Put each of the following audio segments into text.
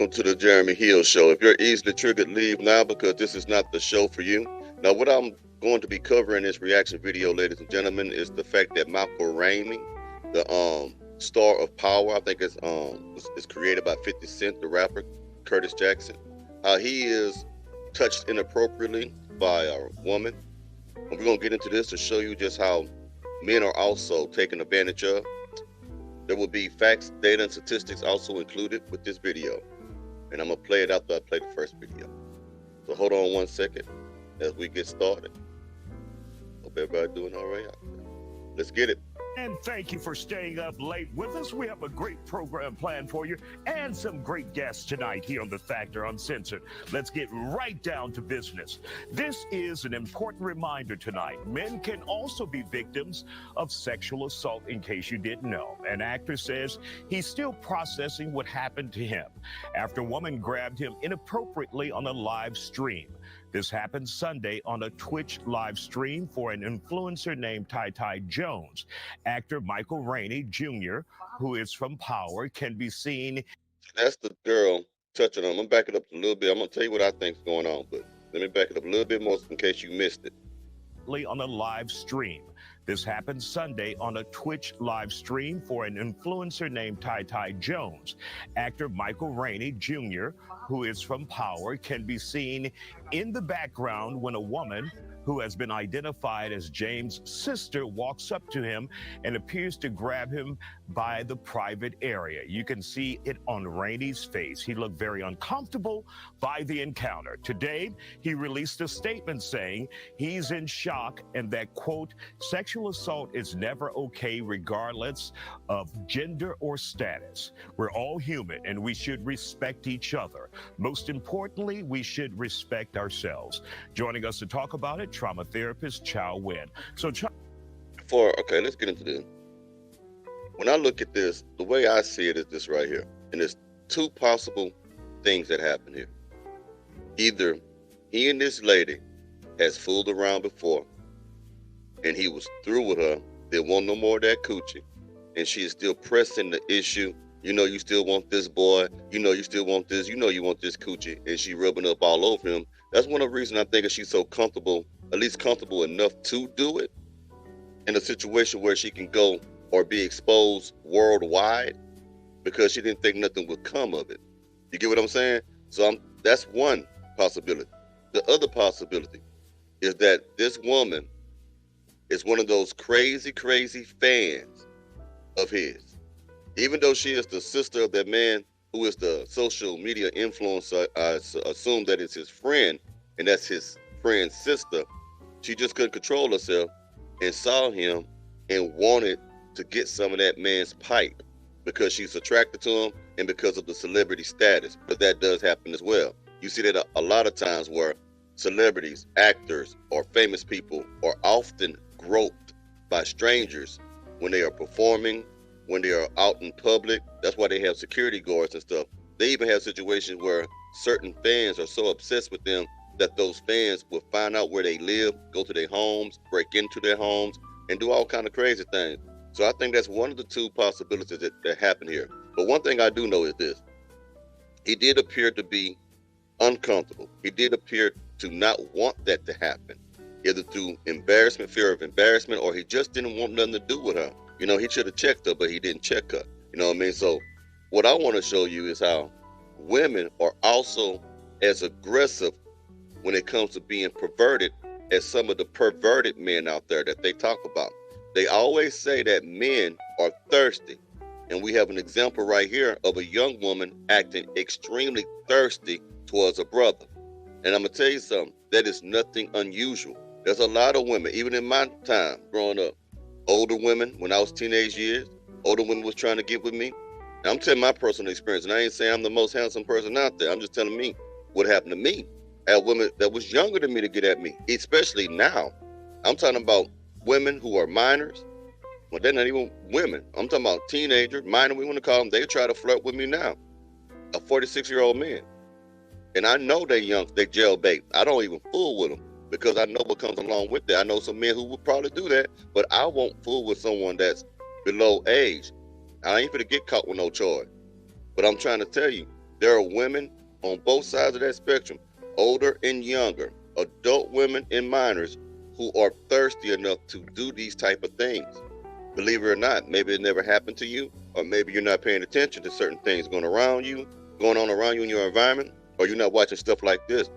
welcome to the Jeremy Hill Show. If you're easily triggered, leave now because this is not the show for you. Now, what I'm going to be covering in this reaction video, ladies and gentlemen, is the fact that Michael Rainey, the star of Power, I think it's created by 50 Cent, the rapper Curtis Jackson, how he is touched inappropriately by a woman. And we're going to get into this to show you just how men are also taken advantage of. There will be facts, data, and statistics also included with this video. And I'm going to play it after I play the first video. So hold on 1 second as we get started. Hope everybody doing all right out there. Let's get it. And thank you for staying up late with us. We have a great program planned for you and some great guests tonight here on The Factor Uncensored. Let's get right down to business. This is an important reminder tonight. Men can also be victims of sexual assault, in case you didn't know. An actor says he's still processing what happened to him after a woman grabbed him inappropriately on a live stream. This happened Sunday on a Twitch live stream for an influencer named Ty Jones. Actor Michael Rainey Jr., who is from Power, can be seen. That's the girl touching on. I'm going to back it up a little bit. I'm going to tell you what I think is going on, but let me back it up a little bit more in case you missed it. On a live stream. This happened Sunday on a Twitch live stream for an influencer named Ty Jones. Actor Michael Rainey Jr., who is from Power, can be seen in the background when a woman who has been identified as James' sister walks up to him and appears to grab him by the private area. You can see it on Rainey's face. He looked very uncomfortable by the encounter. Today, he released a statement saying he's in shock and that, quote, sexual assault is never okay regardless of gender or status. We're all human and we should respect each other. Most importantly, we should respect ourselves. Joining us to talk about it, trauma therapist Chow Win. So, okay, let's get into this. When I look at this, the way I see it is this right here. And there's two possible things that happen here. Either he and this lady has fooled around before and he was through with her, didn't want no more of that coochie, and she is still pressing the issue. You know, you still want this boy. You know, you still want this. You know, you want this coochie, and she rubbing up all over him. That's one of the reasons I think that she's so comfortable, at least comfortable enough to do it in a situation where she can go or be exposed worldwide because she didn't think nothing would come of it. You get what I'm saying? So that's one possibility. The other possibility is that this woman is one of those crazy fans of his. Even though she is the sister of that man who is the social media influencer, I assume that it's his friend, and that's his friend's sister. She just couldn't control herself and saw him and wanted to get some of that man's pipe because she's attracted to him and because of the celebrity status. But that does happen as well. You see that a lot of times where celebrities, actors, or famous people are often groped by strangers when they are performing, when they are out in public. That's why they have security guards and stuff. They even have situations where certain fans are so obsessed with them that those fans will find out where they live, go to their homes, break into their homes, and do all kind of crazy things. So I think that's one of the two possibilities that happen here. But one thing I do know is this. He did appear to be uncomfortable. He did appear to not want that to happen, either through embarrassment, fear of embarrassment, or he just didn't want nothing to do with her. You know, he should have checked her, but he didn't check her. You know what I mean? So what I want to show you is how women are also as aggressive when it comes to being perverted as some of the perverted men out there that they talk about. They always say that men are thirsty. And we have an example right here of a young woman acting extremely thirsty towards a brother. And I'm going to tell you something, that is nothing unusual. There's a lot of women, even in my time growing up, older women, when I was teenage years, older women was trying to get with me. Now, I'm telling my personal experience, and I ain't saying I'm the most handsome person out there. I'm just telling me what happened to me. I had women that was younger than me to get at me, especially now. I'm talking about women who are minors. Well, they're not even women. I'm talking about teenagers, minor, we want to call them. They try to flirt with me now. A 46-year-old man. And I know they young, they jailbait. I don't even fool with them because I know what comes along with that. I know some men who would probably do that, but I won't fool with someone that's below age. I ain't gonna get caught with no charge. But I'm trying to tell you, There are women on both sides of that spectrum, older and younger, adult women and minors, who are thirsty enough to do these type of things. Believe it or not, maybe it never happened to you, or maybe you're not paying attention to certain things going on around you in your environment, or you're not watching stuff like this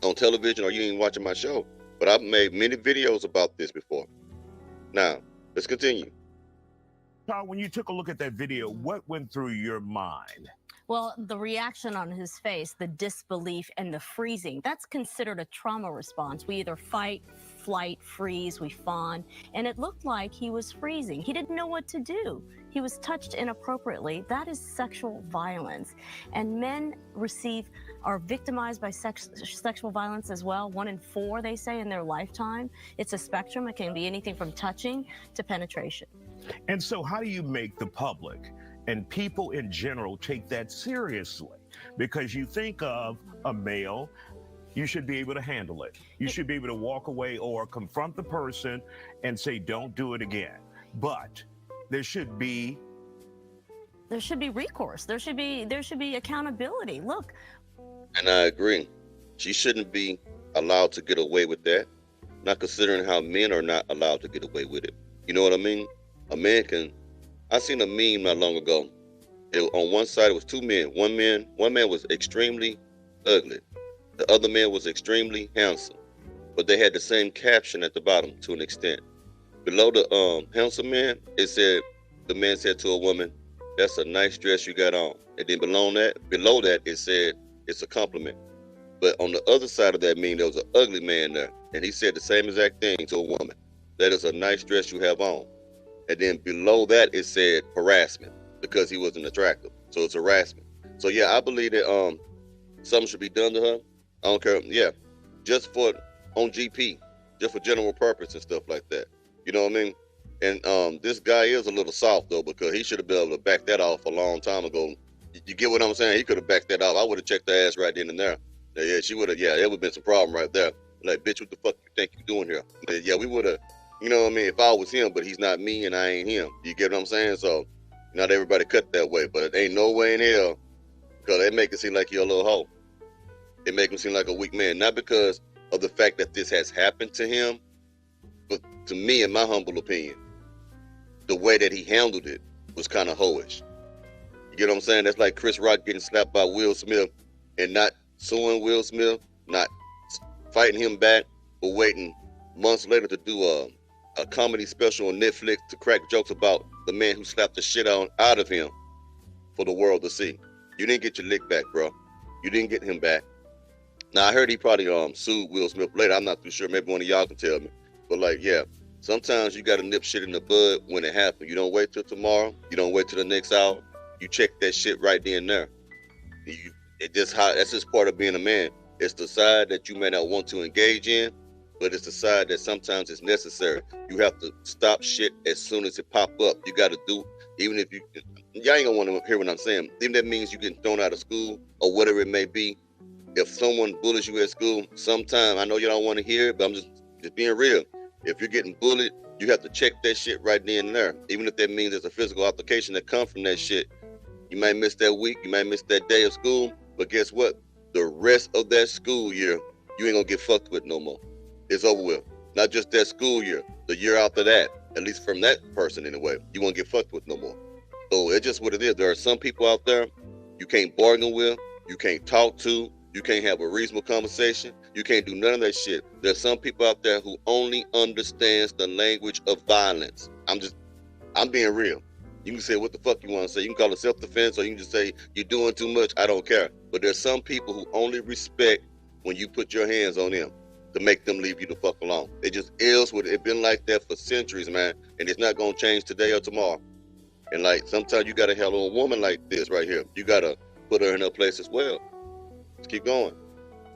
on television, or you ain't watching my show. But I've made many videos about this before. Now, let's continue. Todd, when you took a look at that video, what went through your mind? Well, the reaction on his face, the disbelief, and the freezing, that's considered a trauma response. We either fight, flight, freeze, we fawn, and it looked like he was freezing. He didn't know what to do. He was touched inappropriately. That is sexual violence. And men are victimized by sexual violence as well. 1 in 4, they say, in their lifetime. It's a spectrum. It can be anything from touching to penetration. And so how do you make the public and people in general take that seriously? Because you think of a male, you should be able to handle it. You should be able to walk away or confront the person and say, don't do it again. But there should be recourse. There should be accountability. Look. And I agree. She shouldn't be allowed to get away with that. Not considering how men are not allowed to get away with it. You know what I mean? A man can. I seen a meme not long ago. On one side, it was 2 men. One man was extremely ugly. The other man was extremely handsome. But they had the same caption at the bottom to an extent. Below the handsome man, the man said to a woman, "That's a nice dress you got on." And then below that, it said, "It's a compliment." But on the other side of that meme, there was an ugly man there. And he said the same exact thing to a woman. "That is a nice dress you have on." And then below that, it said harassment because he wasn't attractive. So it's harassment. So yeah, I believe that something should be done to her. I don't care. Yeah, just on GP, just for general purpose and stuff like that. You know what I mean? And this guy is a little soft though, because he should have been able to back that off a long time ago. You get what I'm saying? He could have backed that off. I would have checked her ass right then and there. Yeah, she would have. Yeah, it would have been some problem right there. Like, bitch, what the fuck you think you doing here? Yeah, we would have. You know what I mean? If I was him, but he's not me and I ain't him. You get what I'm saying? So not everybody cut that way, but it ain't no way in hell, because they make it seem like you're a little hoe. It make him seem like a weak man, not because of the fact that this has happened to him, but to me, in my humble opinion, the way that he handled it was kind of hoish. You get what I'm saying? That's like Chris Rock getting slapped by Will Smith and not suing Will Smith, not fighting him back, but waiting months later to do a comedy special on Netflix to crack jokes about the man who slapped the shit out of him for the world to see. You didn't get your lick back, bro. You didn't get him back. Now, I heard he probably sued Will Smith later. I'm not too sure. Maybe one of y'all can tell me. But like, yeah, sometimes you got to nip shit in the bud when it happens. You don't wait till tomorrow. You don't wait till the next hour. You check that shit right then and there. That's just part of being a man. It's the side that you may not want to engage in, but it's the side that sometimes is necessary. You have to stop shit as soon as it pop up. You got to do, even if y'all ain't gonna want to hear what I'm saying. Even that means you getting thrown out of school or whatever it may be. If someone bullies you at school, sometime, I know you don't want to hear it, but I'm just being real. If you're getting bullied, you have to check that shit right then and there. Even if that means there's a physical altercation that comes from that shit. You might miss that week, you might miss that day of school, but guess what? The rest of that school year, you ain't gonna get fucked with no more. It's over with. Not just that school year, the year after that, at least from that person anyway, you won't get fucked with no more. So it's just what it is. There are some people out there you can't bargain with, you can't talk to, you can't have a reasonable conversation, you can't do none of that shit. There's some people out there who only understands the language of violence. I'm being real. You can say what the fuck you want to say. You can call it self-defense, or you can just say you're doing too much. I don't care. But there's some people who only respect when you put your hands on them to make them leave you the fuck alone. It just is what it's been like that for centuries, man. And it's not gonna change today or tomorrow. And like sometimes you gotta handle a woman like this right here. You gotta put her in her place as well. Let's keep going.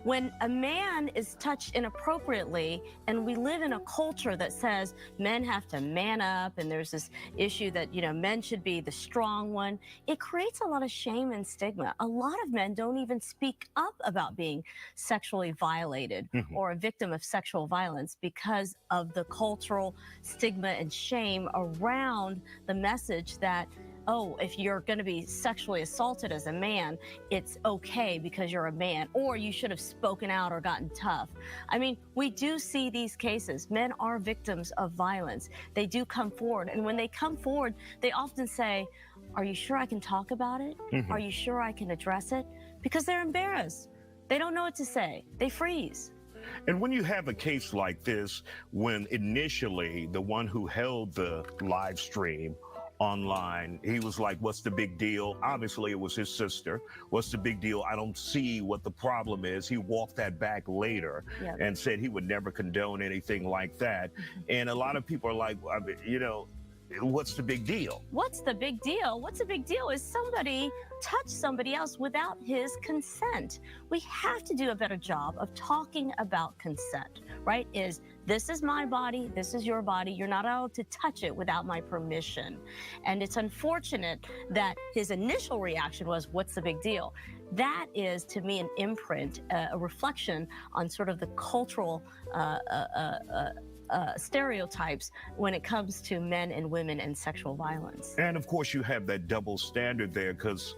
When a man is touched inappropriately, and we live in a culture that says men have to man up, and there's this issue that, men should be the strong one, it creates a lot of shame and stigma. A lot of men don't even speak up about being sexually violated or a victim of sexual violence because of the cultural stigma and shame around the message that oh, if you're going to be sexually assaulted as a man, it's okay because you're a man, or you should have spoken out or gotten tough. I mean, we do see these cases. Men are victims of violence. They do come forward. And when they come forward, they often say, are you sure I can talk about it? Are you sure I can address it? Because they're embarrassed. They don't know what to say. They freeze. And when you have a case like this, when initially the one who held the live stream online, he was like, what's the big deal? Obviously, it was his sister. What's the big deal? I don't see what the problem is. He walked that back later and said he would never condone anything like that. And a lot of people are like, you know, what's the big deal? What's the big deal? What's the big deal is somebody touched somebody else without his consent. We have to do a better job of talking about consent, right? This is my body, this is your body. You're not allowed to touch it without my permission. And it's unfortunate that his initial reaction was, what's the big deal? That is, to me, an imprint, a reflection on sort of the cultural stereotypes when it comes to men and women and sexual violence. And of course, you have that double standard there, because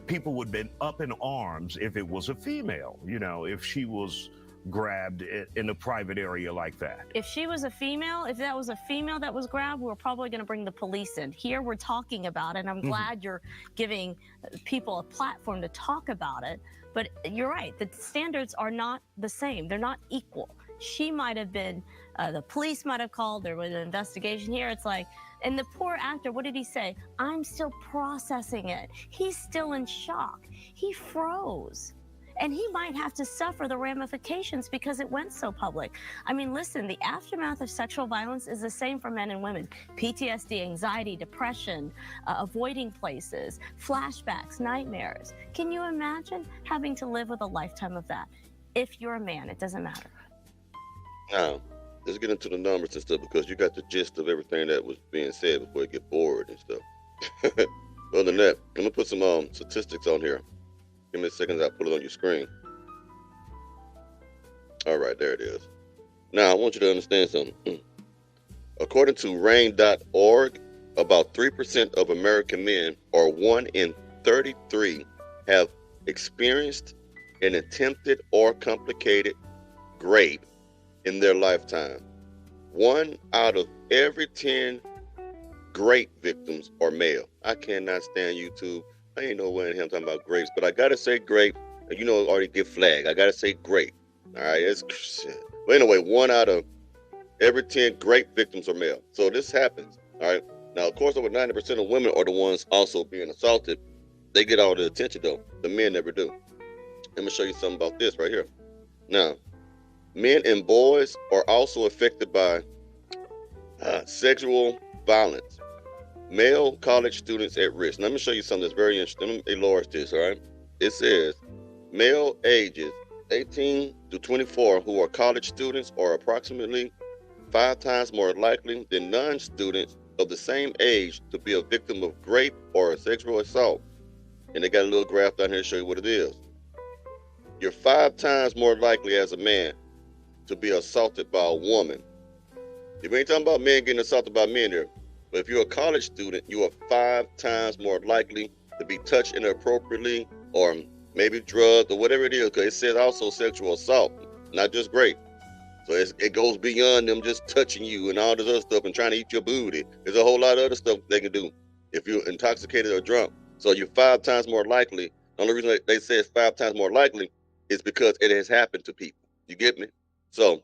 people would have been up in arms if it was a female, you know, if she was grabbed in a private area like that. If she was a female, if that was a female that was grabbed, we're probably going to bring the police in. Here we're talking about it, and I'm glad you're giving people a platform to talk about it. But you're right, the standards are not the same. They're not equal. She might have been, the police might have called, there was an investigation here. It's like, and the poor actor, what did he say? I'm still processing it. He's still in shock. He froze. And he might have to suffer the ramifications because it went so public. I mean, listen, the aftermath of sexual violence is the same for men and women. PTSD, anxiety, depression, avoiding places, flashbacks, nightmares. Can you imagine having to live with a lifetime of that? If you're a man, it doesn't matter. Now, let's get into the numbers and stuff, because you got the gist of everything that was being said before you get bored and stuff. Other than that, I'm going to put some statistics on here. Give me a second, I'll put it on your screen. All right, there it is. Now, I want you to understand something. According to RAIN.org, about 3% of American men, or 1 in 33, have experienced an attempted or complicated rape in their lifetime. 1 out of every 10 rape victims are male. I cannot stand YouTube. I ain't no way in him talking about grapes, but I gotta say grape. You know, already get flagged. I gotta say grape. All right, it's shit. But anyway, 1 out of every 10 rape victims are male. So this happens. All right. Now, of course, over 90% of women are the ones also being assaulted. They get all the attention though. The men never do. Let me show you something about this right here. Now, men and boys are also affected by sexual violence. Male college students at risk. Now, let me show you something that's very interesting. Let me enlarge this, all right? It says male ages 18 to 24 who are college students are approximately 5 times more likely than non-students of the same age to be a victim of rape or a sexual assault. And they got a little graph down here to show you what it is. You're 5 times more likely as a man to be assaulted by a woman. If we ain't talking about men getting assaulted by men here, but if you're a college student, you are 5 times more likely to be touched inappropriately or maybe drugged or whatever it is, because it says also sexual assault, not just rape. So it goes beyond them just touching you and all this other stuff and trying to eat your booty. There's a whole lot of other stuff they can do if you're intoxicated or drunk. So you're 5 times more likely. The only reason they say it's 5 times more likely is because it has happened to people. You get me? So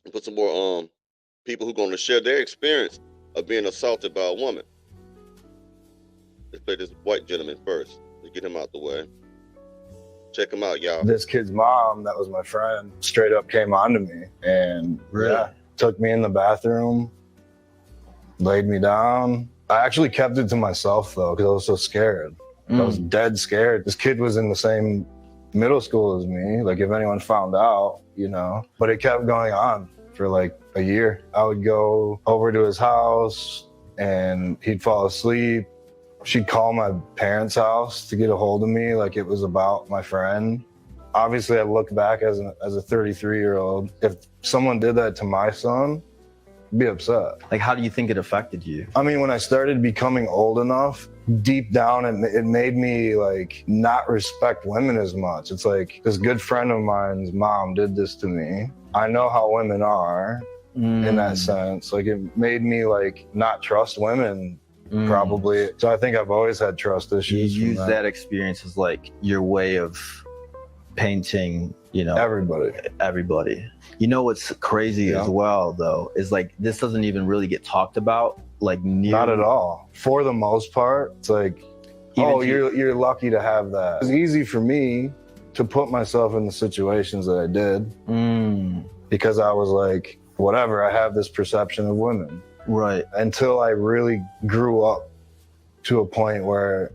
we'll put some more people who are going to share their experience of being assaulted by a woman. Let's play this white gentleman first. Let's get him out the way. Check him out, y'all. This kid's mom, that was my friend, straight up came on to me and took me in the bathroom, laid me down. I actually kept it to myself though, because I was so scared. I was dead scared. This kid was in the same middle school as me. Like if anyone found out, you know, but it kept going on for like a year. I would go over to his house and he'd fall asleep. She'd call my parents' house to get a hold of me like it was about my friend. Obviously, I look back as a 33-year-old. If someone did that to my son, be upset. Like, how do you think it affected you? I mean, when I started becoming old enough, deep down, it made me like not respect women as much. It's like this good friend of mine's mom did this to me. I know how women are in that sense. Like, it made me like not trust women. Probably. So I think I've always had trust issues. You use that experience as like your way of painting, you know, everybody. You know what's crazy as well, though, is like this doesn't even really get talked about. Like, not at all. For the most part, it's like, you're lucky to have that. It's easy for me to put myself in the situations that I did because I was like, whatever. I have this perception of women. Right. Until I really grew up to a point where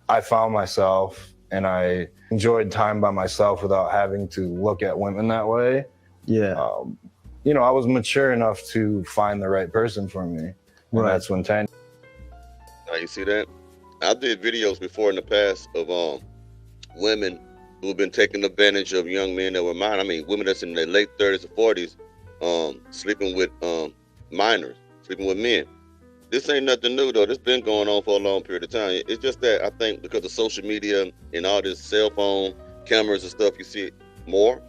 I found myself and I enjoyed time by myself without having to look at women that way. Yeah. You know, I was mature enough to find the right person for me. And that's when Now you see that? I did videos before in the past of women who have been taking advantage of young men that were mine. I mean, women that's in their late 30s or 40s, sleeping with minors. Sleeping with men. This ain't nothing new though. This been going on for a long period of time. It's just that I think because of social media and all this cell phone cameras and stuff, you see it more.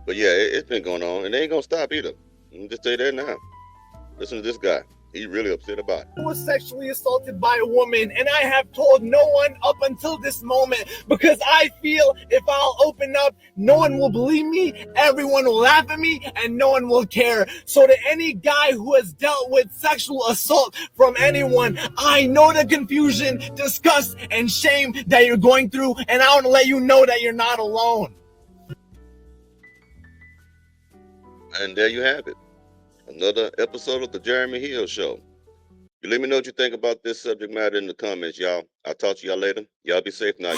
But yeah, it's been going on and they ain't gonna stop either. Let me just tell you that now. Listen to this guy. He really upset about it. I was sexually assaulted by a woman, and I have told no one up until this moment because I feel if I'll open up, no one will believe me, everyone will laugh at me, and no one will care. So to any guy who has dealt with sexual assault from anyone, I know the confusion, disgust, and shame that you're going through, and I want to let you know that you're not alone. And there you have it. Another episode of the Jeremy Hill Show. You let me know what you think about this subject matter in the comments, y'all. I'll talk to y'all later. Y'all be safe now.